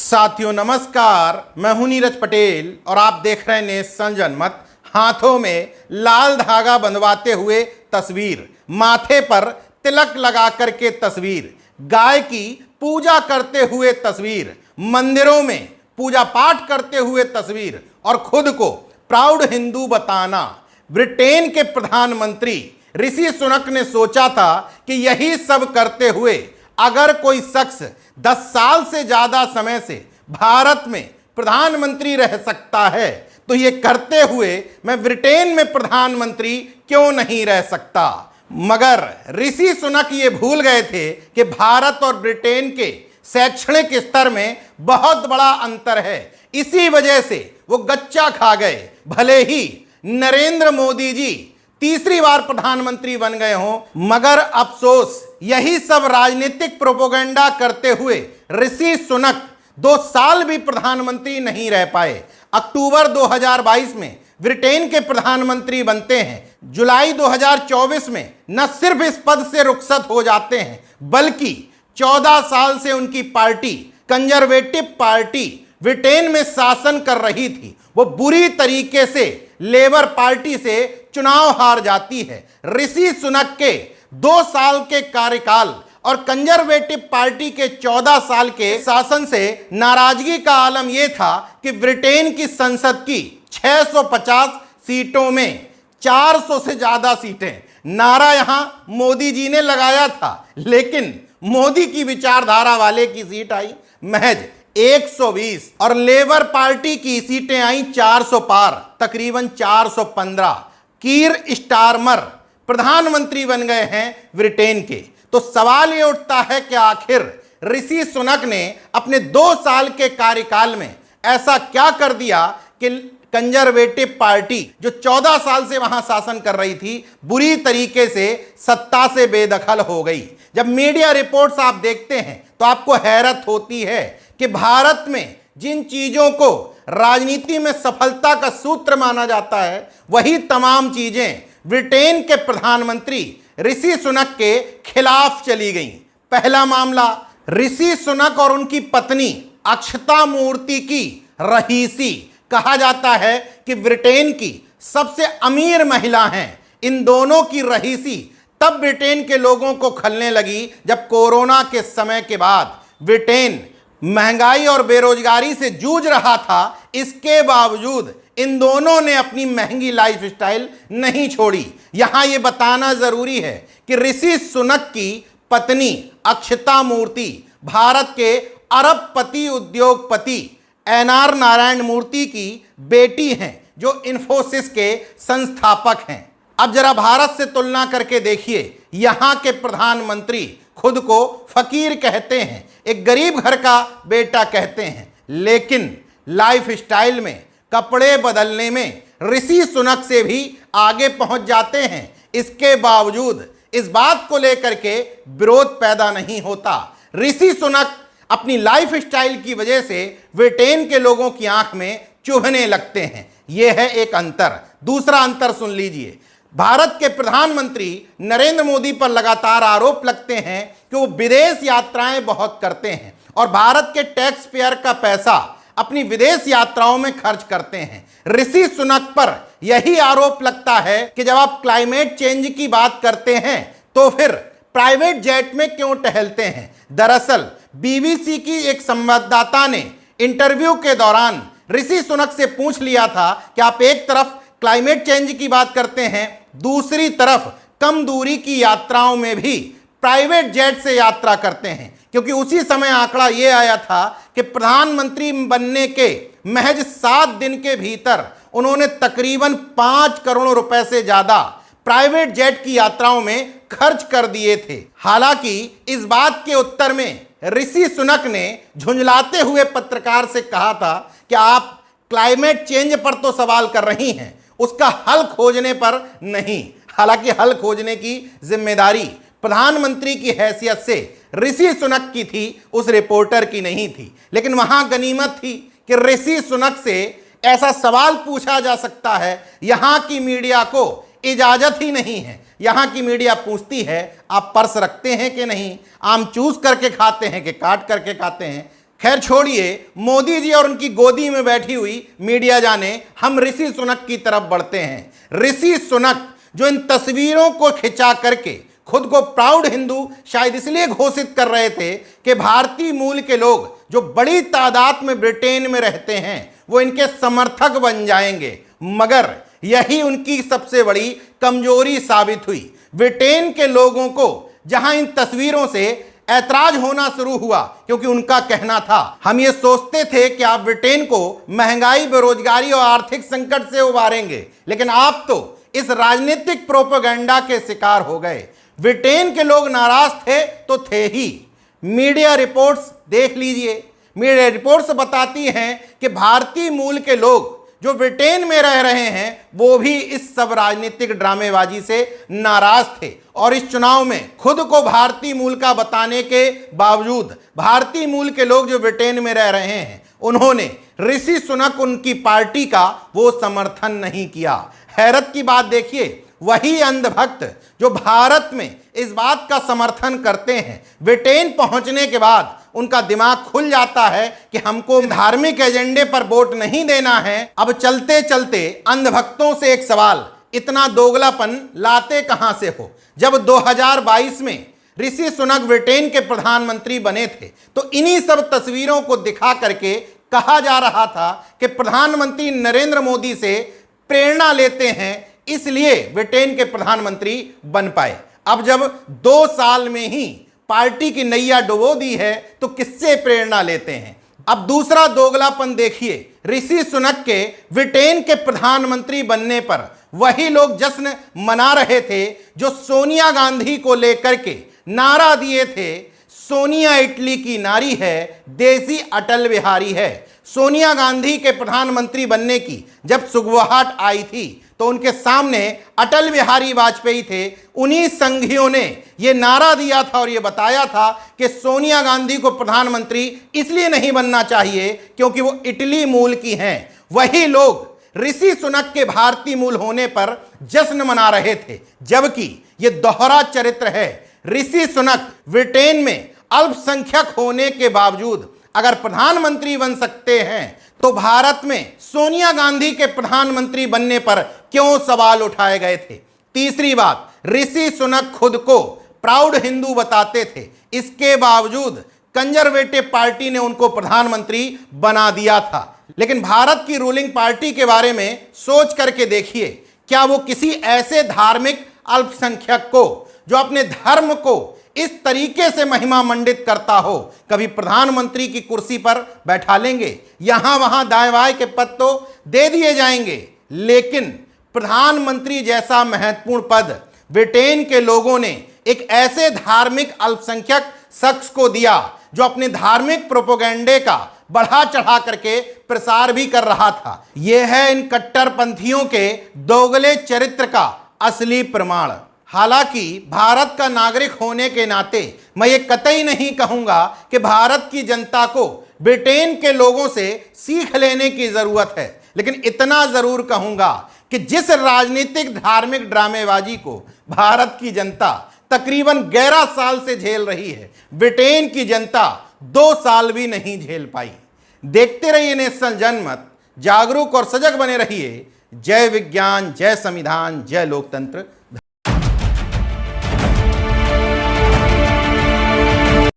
साथियों नमस्कार, मैं हूं नीरज पटेल और आप देख रहे हैं नेशन जनमत। हाथों में लाल धागा बंधवाते हुए तस्वीर, माथे पर तिलक लगा करके तस्वीर, गाय की पूजा करते हुए तस्वीर, मंदिरों में पूजा पाठ करते हुए तस्वीर और खुद को प्राउड हिंदू बताना। ब्रिटेन के प्रधानमंत्री ऋषि सुनक ने सोचा था कि यही सब करते हुए अगर कोई शख्स 10 साल से ज्यादा समय से भारत में प्रधानमंत्री रह सकता है तो ये करते हुए मैं ब्रिटेन में प्रधानमंत्री क्यों नहीं रह सकता। मगर ऋषि सुनक ये भूल गए थे कि भारत और ब्रिटेन के शैक्षणिक स्तर में बहुत बड़ा अंतर है। इसी वजह से वो गच्चा खा गए। भले ही नरेंद्र मोदी जी तीसरी बार प्रधानमंत्री बन गए हों, मगर अफसोस यही सब राजनीतिक प्रोपेगेंडा करते हुए ऋषि सुनक 2 साल भी प्रधानमंत्री नहीं रह पाए। अक्टूबर 2022 में ब्रिटेन के प्रधानमंत्री बनते हैं, जुलाई 2024 में न सिर्फ इस पद से रुखसत हो जाते हैं बल्कि 14 साल से उनकी पार्टी कंजर्वेटिव पार्टी ब्रिटेन में शासन कर रही थी, वो बुरी तरीके से लेबर पार्टी से चुनाव हार जाती है। ऋषि सुनक के 2 साल के कार्यकाल और कंजर्वेटिव पार्टी के 14 साल के शासन से नाराजगी का आलम यह था कि ब्रिटेन की संसद की 650 सीटों में 400 से ज्यादा सीटें, नारा यहां मोदी जी ने लगाया था, लेकिन मोदी की विचारधारा वाले की सीट आई महज 120 और लेबर पार्टी की सीटें आई 400 पार, तकरीबन 415। कीर स्टारमर प्रधानमंत्री बन गए हैं ब्रिटेन के। तो सवाल ये उठता है कि आखिर ऋषि सुनक ने अपने 2 साल के कार्यकाल में ऐसा क्या कर दिया कि कंजर्वेटिव पार्टी जो 14 साल से वहां शासन कर रही थी बुरी तरीके से सत्ता से बेदखल हो गई। जब मीडिया रिपोर्ट्स आप देखते हैं तो आपको हैरत होती है कि भारत में जिन चीजों को राजनीति में सफलता का सूत्र माना जाता है वही तमाम चीजें ब्रिटेन के प्रधानमंत्री ऋषि सुनक के खिलाफ चली गईं। पहला मामला, ऋषि सुनक और उनकी पत्नी अक्षता मूर्ति की रहीसी। कहा जाता है कि ब्रिटेन की सबसे अमीर महिला हैं। इन दोनों की रहीसी तब ब्रिटेन के लोगों को खलने लगी जब कोरोना के समय के बाद ब्रिटेन महंगाई और बेरोजगारी से जूझ रहा था। इसके बावजूद इन दोनों ने अपनी महंगी लाइफस्टाइल नहीं छोड़ी। यहां यह बताना जरूरी है कि ऋषि सुनक की पत्नी अक्षता मूर्ति भारत के अरबपति उद्योगपति एनआर नारायण मूर्ति की बेटी हैं, जो इन्फोसिस के संस्थापक हैं। अब जरा भारत से तुलना करके देखिए, यहां के प्रधानमंत्री खुद को फकीर कहते हैं, एक गरीब घर का बेटा कहते हैं, लेकिन लाइफस्टाइल में, कपड़े बदलने में ऋषि सुनक से भी आगे पहुंच जाते हैं। इसके बावजूद इस बात को लेकर के विरोध पैदा नहीं होता। ऋषि सुनक अपनी लाइफस्टाइल की वजह से ब्रिटेन के लोगों की आंख में चुभने लगते हैं। यह है एक अंतर। दूसरा अंतर सुन लीजिए, भारत के प्रधानमंत्री नरेंद्र मोदी पर लगातार आरोप लगते हैं कि वो विदेश यात्राएं बहुत करते हैं और भारत के टैक्स पेयर का पैसा अपनी विदेश यात्राओं में खर्च करते हैं। ऋषि सुनक पर यही आरोप लगता है कि जब आप क्लाइमेट चेंज की बात करते हैं तो फिर प्राइवेट जेट में क्यों टहलते हैं। दरअसल बीबीसी की एक संवाददाता ने इंटरव्यू के दौरान ऋषि सुनक से पूछ लिया था कि आप एक तरफ क्लाइमेट चेंज की बात करते हैं, दूसरी तरफ कम दूरी की यात्राओं में भी प्राइवेट जेट से यात्रा करते हैं, क्योंकि उसी समय आंकड़ा यह आया था कि प्रधानमंत्री बनने के महज 7 दिन के भीतर उन्होंने तकरीबन 5 करोड़ रुपए से ज्यादा प्राइवेट जेट की यात्राओं में खर्च कर दिए थे। हालांकि इस बात के उत्तर में ऋषि सुनक ने झुंझलाते हुए पत्रकार से कहा था कि आप क्लाइमेट चेंज पर तो सवाल कर रही हैं, उसका हल खोजने पर नहीं। हालांकि हल खोजने की जिम्मेदारी प्रधानमंत्री की हैसियत से ऋषि सुनक की थी, उस रिपोर्टर की नहीं थी। लेकिन वहां गनीमत थी कि ऋषि सुनक से ऐसा सवाल पूछा जा सकता है। यहां की मीडिया को इजाजत ही नहीं है। यहां की मीडिया पूछती है आप पर्स रखते हैं कि नहीं, आम चूस करके खाते हैं कि काट करके खाते हैं। खैर छोड़िए मोदी जी और उनकी गोदी में बैठी हुई मीडिया जाने, हम ऋषि सुनक की तरफ बढ़ते हैं। ऋषि सुनक जो इन तस्वीरों को खिंचा करके खुद को प्राउड हिंदू शायद इसलिए घोषित कर रहे थे कि भारतीय मूल के लोग जो बड़ी तादाद में ब्रिटेन में रहते हैं वो इनके समर्थक बन जाएंगे, मगर यही उनकी सबसे बड़ी कमजोरी साबित हुई। ब्रिटेन के लोगों को जहां इन तस्वीरों से ऐतराज होना शुरू हुआ, क्योंकि उनका कहना था हम ये सोचते थे कि आप ब्रिटेन को महंगाई, बेरोजगारी और आर्थिक संकट से उबारेंगे, लेकिन आप तो इस राजनीतिक प्रोपेगेंडा के शिकार हो गए। ब्रिटेन के लोग नाराज थे तो थे ही। मीडिया रिपोर्ट्स देख लीजिए, मीडिया रिपोर्ट्स बताती हैं कि भारतीय मूल के लोग जो ब्रिटेन में रह रहे हैं वो भी इस सब राजनीतिक ड्रामेबाजी से नाराज थे, और इस चुनाव में खुद को भारतीय मूल का बताने के बावजूद भारतीय मूल के लोग जो ब्रिटेन में रह रहे हैं उन्होंने ऋषि सुनक उनकी पार्टी का वो समर्थन नहीं किया। हैरत की बात देखिए, वही अंधभक्त जो भारत में इस बात का समर्थन करते हैं, ब्रिटेन पहुंचने के बाद उनका दिमाग खुल जाता है कि हमको धार्मिक एजेंडे पर वोट नहीं देना है। अब चलते चलते अंधभक्तों से एक सवाल, इतना दोगलापन लाते कहां से हो? जब 2022 में ऋषि सुनक ब्रिटेन के प्रधानमंत्री बने थे तो इन्हीं सब तस्वीरों को दिखा करके कहा जा रहा था कि प्रधानमंत्री नरेंद्र मोदी से प्रेरणा लेते हैं, इसलिए ब्रिटेन के प्रधानमंत्री बन पाए। अब जब 2 साल में ही पार्टी की नैया डुबो दी है तो किससे प्रेरणा लेते हैं? अब दूसरा दोगलापन देखिए, ऋषि सुनक के ब्रिटेन के प्रधानमंत्री बनने पर वही लोग जश्न मना रहे थे जो सोनिया गांधी को लेकर के नारा दिए थे, सोनिया इटली की नारी है, देसी अटल बिहारी है। सोनिया गांधी के प्रधानमंत्री बनने की जब सुगबुगाहट आई थी तो उनके सामने अटल बिहारी वाजपेयी थे। उन्हीं संघियों ने यह नारा दिया था और यह बताया था कि सोनिया गांधी को प्रधानमंत्री इसलिए नहीं बनना चाहिए क्योंकि वो इटली मूल की हैं। वही लोग ऋषि सुनक के भारतीय मूल होने पर जश्न मना रहे थे, जबकि यह दोहरा चरित्र है। ऋषि सुनक ब्रिटेन में अल्पसंख्यक होने के बावजूद अगर प्रधानमंत्री बन सकते हैं तो भारत में सोनिया गांधी के प्रधानमंत्री बनने पर क्यों सवाल उठाए गए थे? तीसरी बात, ऋषि सुनक खुद को प्राउड हिंदू बताते थे, इसके बावजूद कंजर्वेटिव पार्टी ने उनको प्रधानमंत्री बना दिया था। लेकिन भारत की रूलिंग पार्टी के बारे में सोच करके देखिए, क्या वो किसी ऐसे धार्मिक अल्पसंख्यक को जो अपने धर्म को इस तरीके से महिमा मंडित करता हो कभी प्रधानमंत्री की कुर्सी पर बैठा लेंगे? यहां वहां दाएं बाएं के पद तो दे दिए जाएंगे, लेकिन प्रधानमंत्री जैसा महत्वपूर्ण पद ब्रिटेन के लोगों ने एक ऐसे धार्मिक अल्पसंख्यक शख्स को दिया जो अपने धार्मिक प्रोपेगेंडे का बढ़ा चढ़ा करके प्रसार भी कर रहा था। यह है इन कट्टरपंथियों के दोगले चरित्र का असली प्रमाण। हालांकि भारत का नागरिक होने के नाते मैं ये कतई नहीं कहूंगा कि भारत की जनता को ब्रिटेन के लोगों से सीख लेने की जरूरत है, लेकिन इतना जरूर कहूंगा कि जिस राजनीतिक धार्मिक ड्रामेबाजी को भारत की जनता तकरीबन 11 साल से झेल रही है, ब्रिटेन की जनता 2 साल भी नहीं झेल पाई। देखते रहिए नेशनल जनमत, जागरूक और सजग बने रहिए। जय विज्ञान, जय संविधान, जय लोकतंत्र।